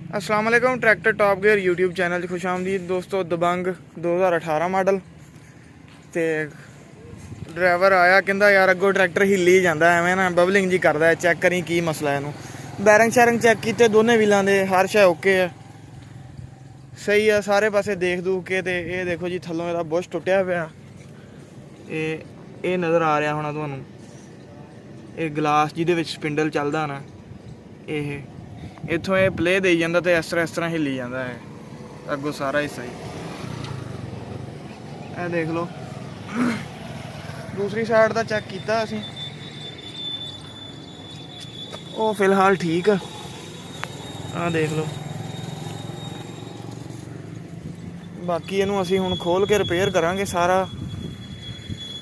अस्सलाम वालेकुम। Tractor top gear YouTube channel खुश आमदीद दोस्तों। दबंग 2018 मॉडल तो ड्राइवर आया कहता यार अगों ट्रैक्टर हिली जाता एवें ना बबलिंग जी करता है, चैक करी की मसला है। बैरिंग शैरिंग चैक किए दोनों व्हीलों के, हर शे ओके है, सही है सारे पासे देख दूख के। तो ये देखो जी थलों इसदा बुश टुटिया पिया, ये नज़र आ रहा होना तुहानूं, ये गिलास जिहदे विच स्पिंडल चलदा ना, ये इत्थों ये प्ले दे जाता तो इस तरह हिली जाता है अगों सारा हिस्सा ही। ਇਹ देख लो दूसरी साइड का चैक किया असीं, वो फिलहाल ठीक है। आ देख लो बाकी इनू असीं हुण खोल के रिपेयर करांगे सारा।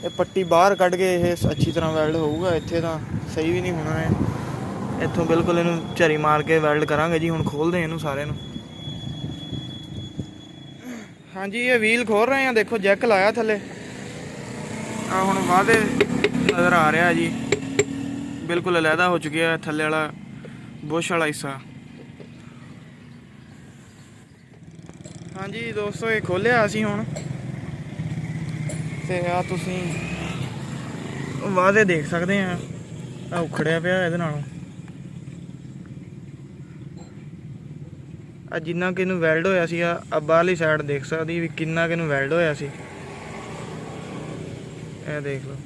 ये पट्टी बाहर कढ़ के ये अच्छी तरह वैल्ड होऊगा, इत्थे तां सही भी नहीं होना है। इत्थों बिल्कुल इनू झरी मार के वैल्ड करांगे जी। हुण खोलदे इनू सारे नू। हाँ जी ये व्हील खोल रहे हैं, देखो जैक लाया थले, आ हुण वादे नज़र आ रहा जी, बिल्कुल अलहदा हो चुका है थले वाला बुश वाला हिस्सा। हाँ जी दोस्तों ये खोलिया असीं हुण, ते आ तुसीं वादे देख सकते हैं, आ उखड़िया पिया इहदे नालों। आ जिन्ना कि इनू वैल्ड होया सी, आ बाहरली साइड देख सकदी भी किन्ना कि इनू वैल्ड होया सी। ए देख लो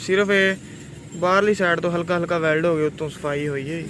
सिर्फ ये बाहरली साइड तो हल्का हल्का वैल्ड हो गया, उत्तों सफाई हुई है।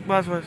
बस बस